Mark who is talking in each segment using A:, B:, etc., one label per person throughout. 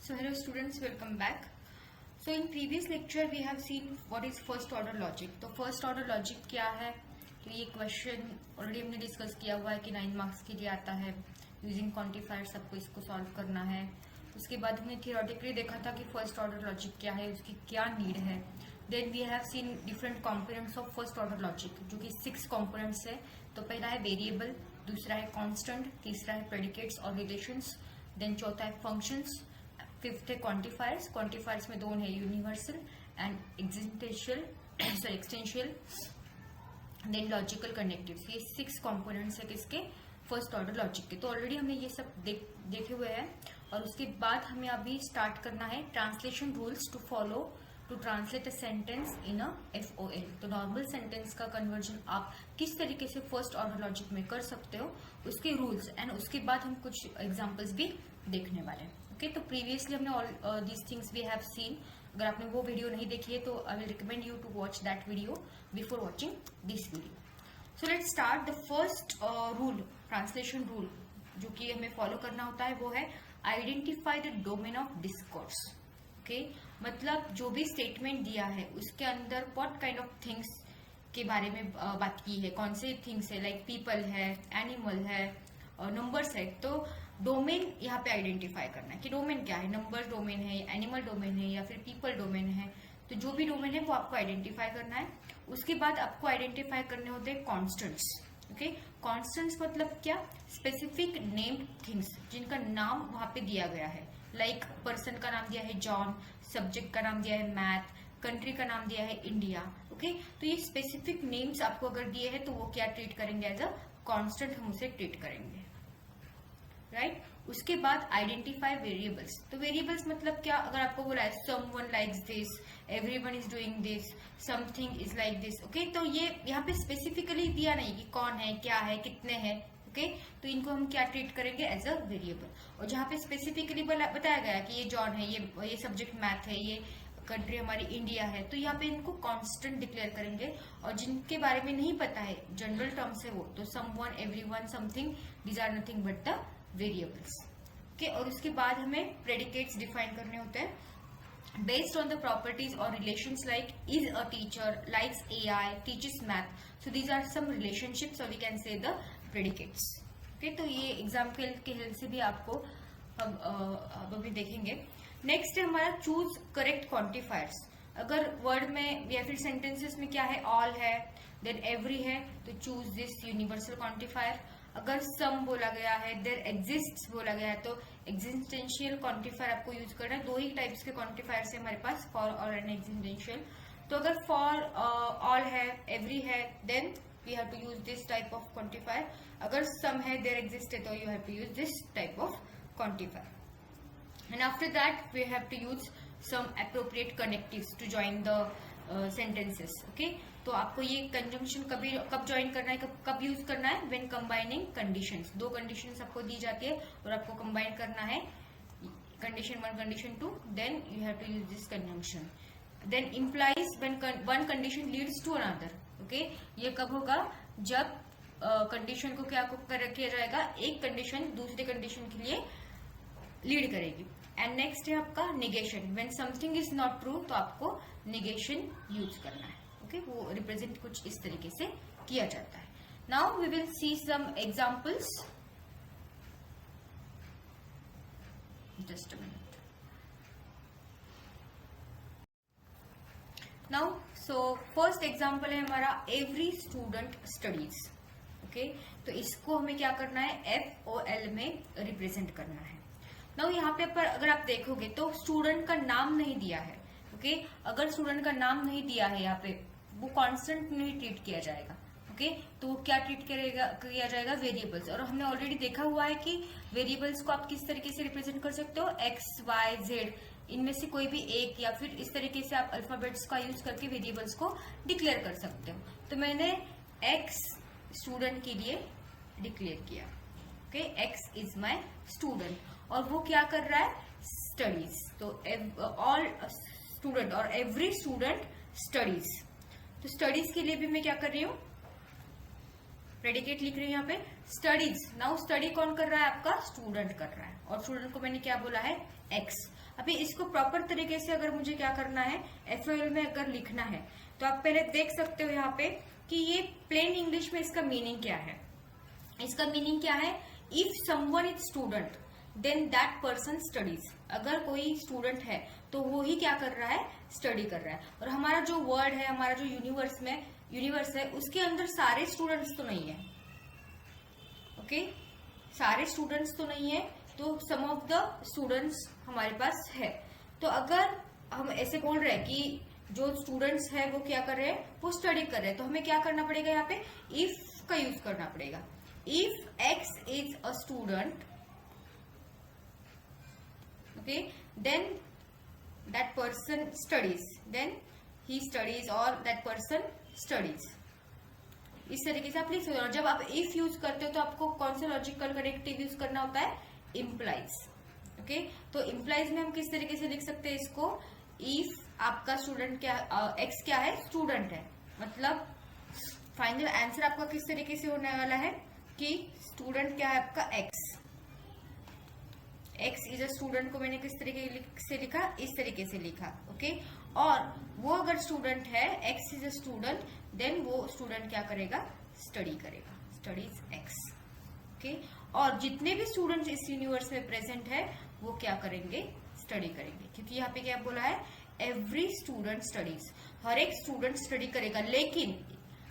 A: So hello students, welcome back. So in previous lecture we have seen what is first order logic. तो first order logic क्या है? तो ये question already हमने discuss किया हुआ है कि 9 मार्क्स के लिए आता है. यूजिंग क्वांटिफायर सबको इसको सॉल्व करना है. उसके बाद हमने थियोरेटिकली देखा था कि फर्स्ट ऑर्डर लॉजिक क्या है, उसकी क्या नीड है. Then we have seen different components of first order logic, जो कि 6 कॉम्पोनेंट्स है. तो पहला है वेरिएबल, दूसरा है कांस्टेंट, तीसरा है प्रेडिकेट्स और रिलेशंस, देन चौथा है फंक्शंस, फिफ्थ है क्वांटिफायर्स. क्वांटिफायर्स में 2 है, universal and existential, then logical connectives. ये 6 कंपोनेंट्स है किसके, फर्स्ट ऑर्डर लॉजिक के. तो ऑलरेडी हमने ये सब देखे हुए हैं. और उसके बाद हमें अभी स्टार्ट करना है translation rules to follow to translate a sentence in a FOL. तो नॉर्मल सेंटेंस का कन्वर्जन आप किस तरीके से फर्स्ट ऑर्डर लॉजिक में कर सकते हो, उसके रूल्स एंड उसके बाद हम कुछ एग्जांपल्स भी देखने वाले हैं. ओके, तो प्रीवियसली हमने all these things we have seen. अगर आपने वो वीडियो नहीं देखी है तो I will recommend you to watch that video before watching this video. So let's start. The first rule, translation rule, जो कि हमें फॉलो करना होता है वो है identify the domain of discourse. Okay, मतलब जो भी स्टेटमेंट दिया है उसके अंदर व्हाट काइंड ऑफ थिंग्स के बारे में बात की है, कौन से थिंग्स है, लाइक पीपल है, एनिमल है, नंबर्स है. तो डोमेन यहाँ पे आइडेंटिफाई करना है कि डोमेन क्या है, नंबर डोमेन है, एनिमल डोमेन है या फिर पीपल डोमेन है. तो जो भी डोमेन है वो आपको आइडेंटिफाई करना है. उसके बाद आपको आइडेंटिफाई करने होते हैं कॉन्स्टेंट्स. ओके, कॉन्स्टेंट्स मतलब क्या, स्पेसिफिक नेम्ड थिंग्स जिनका नाम वहां पे दिया गया है. लाइक पर्सन का नाम दिया है जॉन, सब्जेक्ट का नाम दिया है मैथ, कंट्री का नाम दिया है इंडिया. ओके, तो ये स्पेसिफिक नेम्स आपको अगर दिए हैं तो वो क्या ट्रीट करेंगे, एज अ कॉन्स्टेंट हम उसे ट्रीट करेंगे. राइट. उसके बाद आइडेंटिफाई वेरिएबल्स. तो वेरिएबल्स मतलब क्या, अगर आपको बोला है someone likes this, everyone is doing this, something is like this. Okay, तो ये यहाँ पे स्पेसिफिकली दिया नहीं कि कौन है, क्या है, कितने हैं. ओके, तो इनको हम क्या ट्रीट करेंगे, एज अ वेरिएबल. और जहाँ पे स्पेसिफिकली बताया गया कि ये जॉन है, ये सब्जेक्ट मैथ है, ये कंट्री हमारी इंडिया है, तो यहाँ पे इनको कांस्टेंट डिक्लेयर करेंगे. और जिनके बारे में नहीं पता है, जनरल टर्म्स है वो, तो someone, everyone, something, these are nothing but the variables. Okay, और उसके बाद हमें प्रेडिकेट्स डिफाइन करने होते हैं based on the properties or relations like is a teacher, likes AI, teaches math. So these are some relationships or we can say the predicates. Okay, तो ये example के हेल्प से भी आपको अब अभी देखेंगे. नेक्स्ट है हमारा चूज करेक्ट क्वांटिफायर्स. अगर वर्ड में या फिर सेंटेंसेस में क्या है, ऑल है, देन एवरी है, तो चूज दिस यूनिवर्सल क्वांटिफायर. अगर सम बोला गया है, देयर एग्जिस्ट्स बोला गया है, तो एग्जिस्टेंशियल क्वांटिफायर आपको यूज करना है. 2 ही टाइप्स के क्वांटिफायर्स है हमारे पास, फॉर और एंड एग्जिस्टेंशियल. तो अगर फॉर ऑल है, एवरी है, then we have to use this type of quantifier. अगर सम है, देयर एग्जिस्ट है, तो you have to use this type of quantifier. And after that we have to use some appropriate connectives to join the sentences. Okay, तो आपको ये conjunction कब join करना है, कब यूज करना है, व्हेन कंबाइनिंग कंडीशंस. 2 कंडीशंस आपको दी जाती है और आपको कंबाइन करना है, condition 1, condition 2, then you have to use this conjunction. Then implies when one condition leads to another. Okay, ये कब होगा, जब कंडीशन को क्या किया जाएगा, एक कंडीशन दूसरे कंडीशन के लिए लीड करेगी. एंड नेक्स्ट है आपका negation. When something is not true, तो आपको निगेशन यूज करना है. ओके, वो रिप्रेजेंट कुछ इस तरीके से किया जाता है. Now we will see some examples. Just a minute. Now so first example है हमारा एवरी स्टूडेंट स्टडीज. ओके, तो इसको हमें क्या करना है, FOL में रिप्रेजेंट करना है. नाउ यहाँ पे पर अगर आप देखोगे तो स्टूडेंट का नाम नहीं दिया है. ओके, अगर स्टूडेंट का नाम नहीं दिया है यहाँ पे, वो कांस्टेंट नहीं ट्रीट किया जाएगा. ओके, तो वो क्या ट्रीट किया जाएगा, वेरिएबल्स. और हमने ऑलरेडी देखा हुआ है कि वेरिएबल्स को आप किस तरीके से रिप्रेजेंट कर सकते हो, X, Y, Z, इनमें से कोई भी एक, या फिर इस तरीके से आप अल्फाबेट्स का यूज करके वेरिएबल्स को डिक्लेयर कर सकते हो. तो मैंने X स्टूडेंट के लिए डिक्लेयर किया. Okay, X is my student, और वो क्या कर रहा है, स्टडीज. तो ऑल स्टूडेंट और एवरी स्टूडेंट स्टडीज. तो स्टडीज के लिए भी मैं क्या कर रही हूँ, प्रेडिकेट लिख रही हूँ यहाँ पे, स्टडीज। नाउ स्टडी कौन कर रहा है? आपका स्टूडेंट कर रहा है, और स्टूडेंट को मैंने क्या बोला है? एक्स। अभी इसको प्रॉपर तरीके से अगर मुझे क्या करना है, एफएल में अगर लिखना है, तो आप पहले देख सकते हो यहाँ पे कि ये प्लेन इंग्लिश में इसका मीनिंग क्या है। इसका मीनिंग क्या है? If someone is student then that person studies. अगर कोई स्टूडेंट है तो वो ही क्या कर रहा है? स्टडी कर रहा है। और हमारा जो वर्ड है, हमारा जो यूनिवर्स है, उसके अंदर सारे स्टूडेंट्स तो नहीं है। ओके, सारे स्टूडेंट्स तो नहीं है, तो सम ऑफ द स्टूडेंट्स हमारे पास है। तो अगर हम ऐसे बोल रहे हैं कि जो स्टूडेंट्स है वो क्या कर रहे हैं? वो स्टडी कर रहे हैं, तो हमें क्या करना पड़ेगा? यहाँ पे इफ का यूज करना पड़ेगा। If x is a student, okay, then that person studies, then he studies और दैट पर्सन स्टडीज। इस तरीके से आप लिख सकते हो। और जब आप इफ यूज करते हो तो आपको कौन सा लॉजिकल कनेक्टिव यूज करना होता है? इम्प्लाइज। ओके, तो इम्प्लाइज में हम किस तरीके से लिख सकते हैं इसको? इफ आपका स्टूडेंट क्या, एक्स क्या है? स्टूडेंट है, मतलब फाइनल आंसर आपका किस तरीके से होने वाला है कि स्टूडेंट क्या है आपका? X. X is a student को मैंने किस तरीके से लिखा? इस तरीके से लिखा। ओके, और वो अगर स्टूडेंट है, x is a student, then वो स्टूडेंट क्या करेगा? स्टडी करेगा, स्टडीज एक्स। ओके, और जितने भी स्टूडेंट्स इस यूनिवर्स में प्रेजेंट है वो क्या करेंगे? स्टडी करेंगे, क्योंकि यहाँ पे क्या बोला है? Every student studies. हर एक स्टूडेंट स्टडी करेगा, लेकिन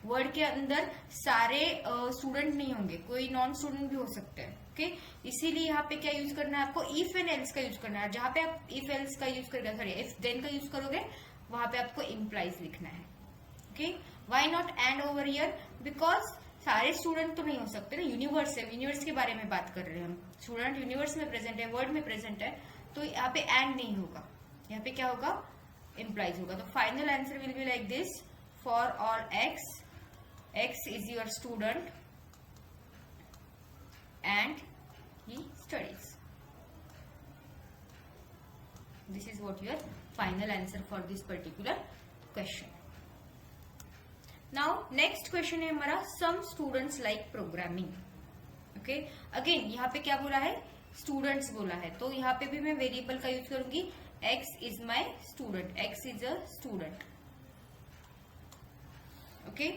A: वर्ड के अंदर सारे स्टूडेंट नहीं होंगे, कोई नॉन स्टूडेंट भी हो सकते हैं। ओके, इसीलिए यहाँ पे क्या यूज करना है आपको? इफ एंड एल्स का यूज करना है। जहां पे आप इफ एल्स का यूज करेगा, सॉरी इफ देन का यूज करोगे, वहां पे आपको इम्प्लाइज लिखना है। Okay, why not and over here? Because सारे स्टूडेंट तो नहीं हो सकते ना, यूनिवर्स है, यूनिवर्स के बारे में बात कर रहे हैं हम। स्टूडेंट यूनिवर्स में प्रेजेंट है, वर्ल्ड में प्रेजेंट है, तो यहाँ पे एंड नहीं होगा, यहाँ पे क्या होगा? इम्प्लाइज होगा। तो final answer will be like this, for all x, x is your student and he studies. This is what your final answer for this particular question. Now next question है हमारा, some students like programming. Okay, again यहाँ पे क्या बोला है? Students बोला है, तो यहाँ पे भी मैं वेरिएबल का यूज करूंगी। x is my student, x is a student. Okay,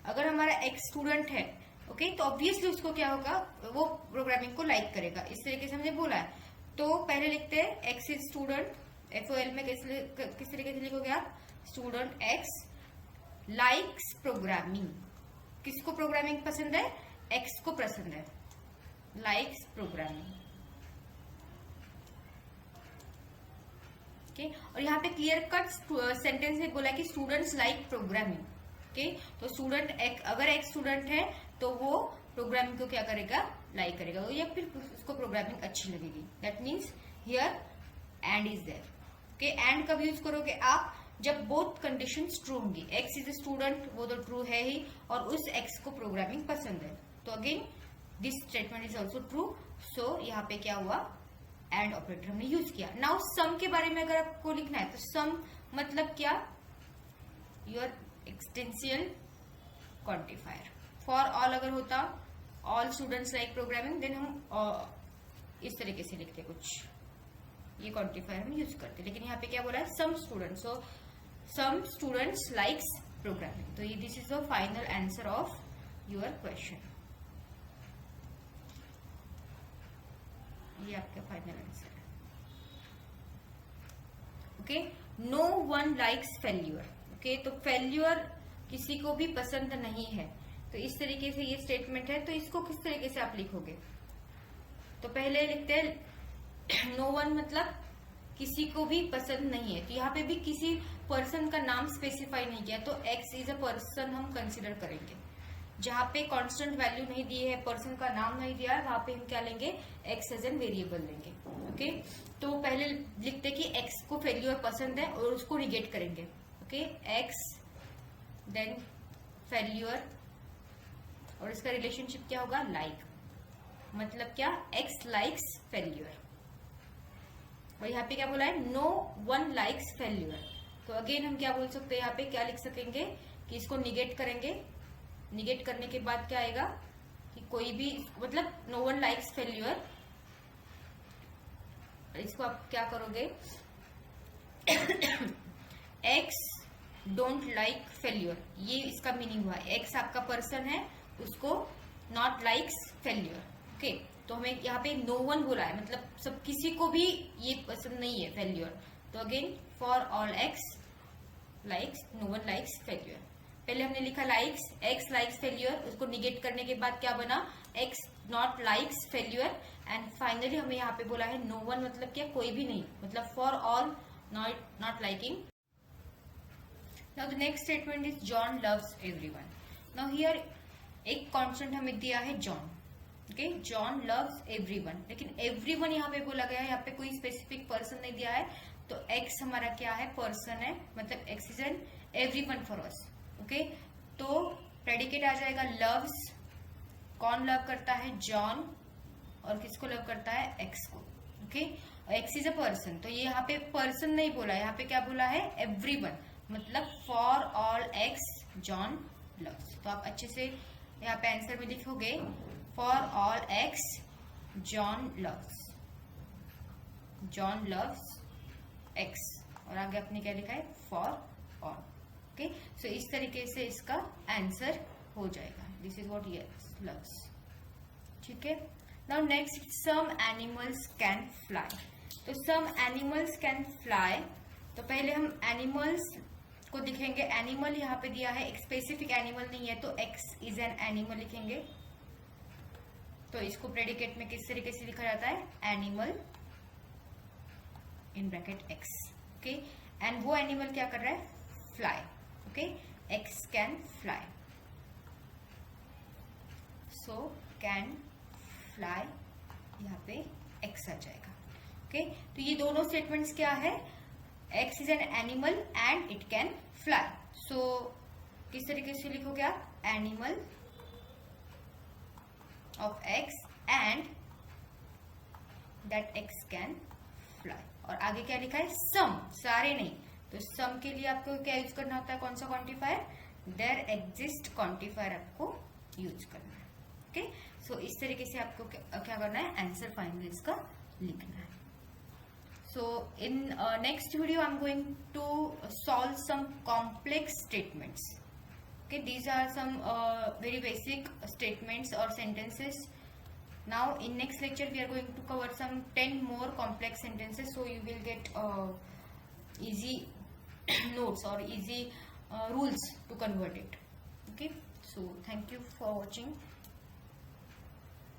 A: अगर हमारा x स्टूडेंट है, ओके, तो ऑब्वियसली उसको क्या होगा? वो प्रोग्रामिंग को लाइक करेगा। इस तरीके से हमने बोला है, तो पहले लिखते हैं एक्स इज स्टूडेंट। एफओएल में किस तरीके से लिखोगे आप? Student x likes programming. किसको प्रोग्रामिंग पसंद है? एक्स को पसंद है, लाइक्स प्रोग्रामिंग। ओके, और यहाँ पे क्लियर कट सेंटेंस में बोला कि स्टूडेंट्स लाइक प्रोग्रामिंग। ओके, तो स्टूडेंट अगर एक स्टूडेंट है तो वो प्रोग्रामिंग को क्या करेगा? लाइक करेगा, या फिर उसको प्रोग्रामिंग अच्छी लगेगी। That means here and is there. Okay, and कब यूज करोगे आप? जब बोथ कंडीशंस ट्रू होंगी। एक्स इज अ स्टूडेंट, वो तो ट्रू है ही, और उस एक्स को प्रोग्रामिंग पसंद है, तो again this statement is also true. So यहाँ पे क्या हुआ? एंड ऑपरेटर हमने यूज किया। नाउ सम के बारे में अगर आपको लिखना है, तो सम मतलब क्या? Your existential quantifier. For all अगर होता, all students like programming, then हम इस तरीके से लिखते कुछ, ये क्वांटिफायर हम यूज करते, लेकिन यहाँ पे क्या बोला है? Some students. So some students likes programming. तो ये this is the final answer of your question. ये आपका फाइनल आंसर है। Okay, no one likes failure. Okay, तो फेल्यूर किसी को भी पसंद नहीं है, तो इस तरीके से ये स्टेटमेंट है। तो इसको किस तरीके से आप लिखोगे? तो पहले लिखते हैं नो वन मतलब किसी को भी पसंद नहीं है, तो यहाँ पे भी किसी पर्सन का नाम स्पेसिफाई नहीं किया, तो एक्स इज अ पर्सन हम कंसिडर करेंगे। जहां पे कांस्टेंट वैल्यू नहीं दी है, पर्सन का नाम नहीं दिया है, वहां पे हम क्या लेंगे? एक्स एज एन वेरिएबल लेंगे। ओके, तो पहले लिखते कि एक्स को फेल्यूर पसंद है और उसको निगेट करेंगे। ओके, एक्स देन फेल्यूर, और इसका रिलेशनशिप क्या होगा? लाइक। मतलब क्या? X likes failure. और यहाँ पे क्या बोला है? No one likes failure. तो अगेन हम क्या बोल सकते हैं? यहाँ पे क्या लिख सकेंगे कि इसको निगेट करेंगे। निगेट करने के बाद क्या आएगा कि कोई भी, मतलब नो वन लाइक्स फेल्यूर, इसको आप क्या करोगे, एक्स डोंट लाइक फेल्यूर, ये इसका मीनिंग हुआ। एक्स आपका पर्सन है, उसको नॉट लाइक्स फेल्यूर। ओके, तो हमें यहाँ पे नो वन बोला है, मतलब सब किसी को भी ये पसंद नहीं है फेल्यूर। तो again for all x likes, no one likes failure. पहले हमने लिखा लाइक्स, एक्स लाइक्स फेल्यूर, उसको निगेट करने के बाद क्या बना, x not likes failure. And finally हमें यहाँ पे बोला है नो वन, मतलब क्या, कोई भी नहीं, मतलब for all not liking. Now the next statement is John loves everyone. Now here एक कॉन्स्टेंट हमें दिया है John. Okay, John loves everyone, लेकिन एवरीवन यहाँ पे बोला गया है, यहाँ पे कोई स्पेसिफिक पर्सन नहीं दिया है। तो एक्स हमारा क्या है, पर्सन है, मतलब x is N everyone for us. Okay, तो प्रेडिकेट आ जाएगा लव्स, कौन लव करता है, जॉन, और किसको लव करता है, एक्स को। Okay, x is a person, तो ये यहाँ पे पर्सन नहीं बोला, यहाँ पे क्या बोला है, एवरीवन, मतलब for all x John loves. तो आप अच्छे से यहाँ पे आंसर में लिखोगे for all x John loves, John loves x, और आगे आपने क्या लिखा है, फॉर ऑल। ओके, सो इस तरीके से इसका आंसर हो जाएगा, this is what x loves. ठीक है, now next, some animals can fly. तो सम एनिमल्स कैन फ्लाई, तो पहले हम एनिमल्स को लिखेंगे। एनिमल यहाँ पे दिया है, एक स्पेसिफिक एनिमल नहीं है, तो एक्स इज एन एनिमल लिखेंगे। तो इसको प्रेडिकेट में किस तरीके से लिखा जाता है, animal in bracket x. Okay, and वो एनिमल क्या कर रहा है, fly. Okay, x can fly, so can fly, यहाँ पे एक्स आ जाएगा। ओके, तो ये दोनों स्टेटमेंट्स क्या है, x is an animal and it can fly. So किस तरीके से लिखोगे आप, animal of X and that X can fly. और आगे क्या लिखा है, सम, सारे नहीं, तो सम के लिए आपको क्या यूज करना होता है, कौन सा क्वांटिफायर, देयर एग्जिस्ट क्वांटिफायर आपको यूज करना है। ओके, सो इस तरीके से आपको क्या करना है, आंसर फाइनली इसका लिखना है। So in next video I'm going to solve some complex statements. Okay, these are some very basic statements or sentences. Now in next lecture we are going to cover some 10 more complex sentences, so you will get easy notes or easy rules to convert it. Okay, so thank you for watching.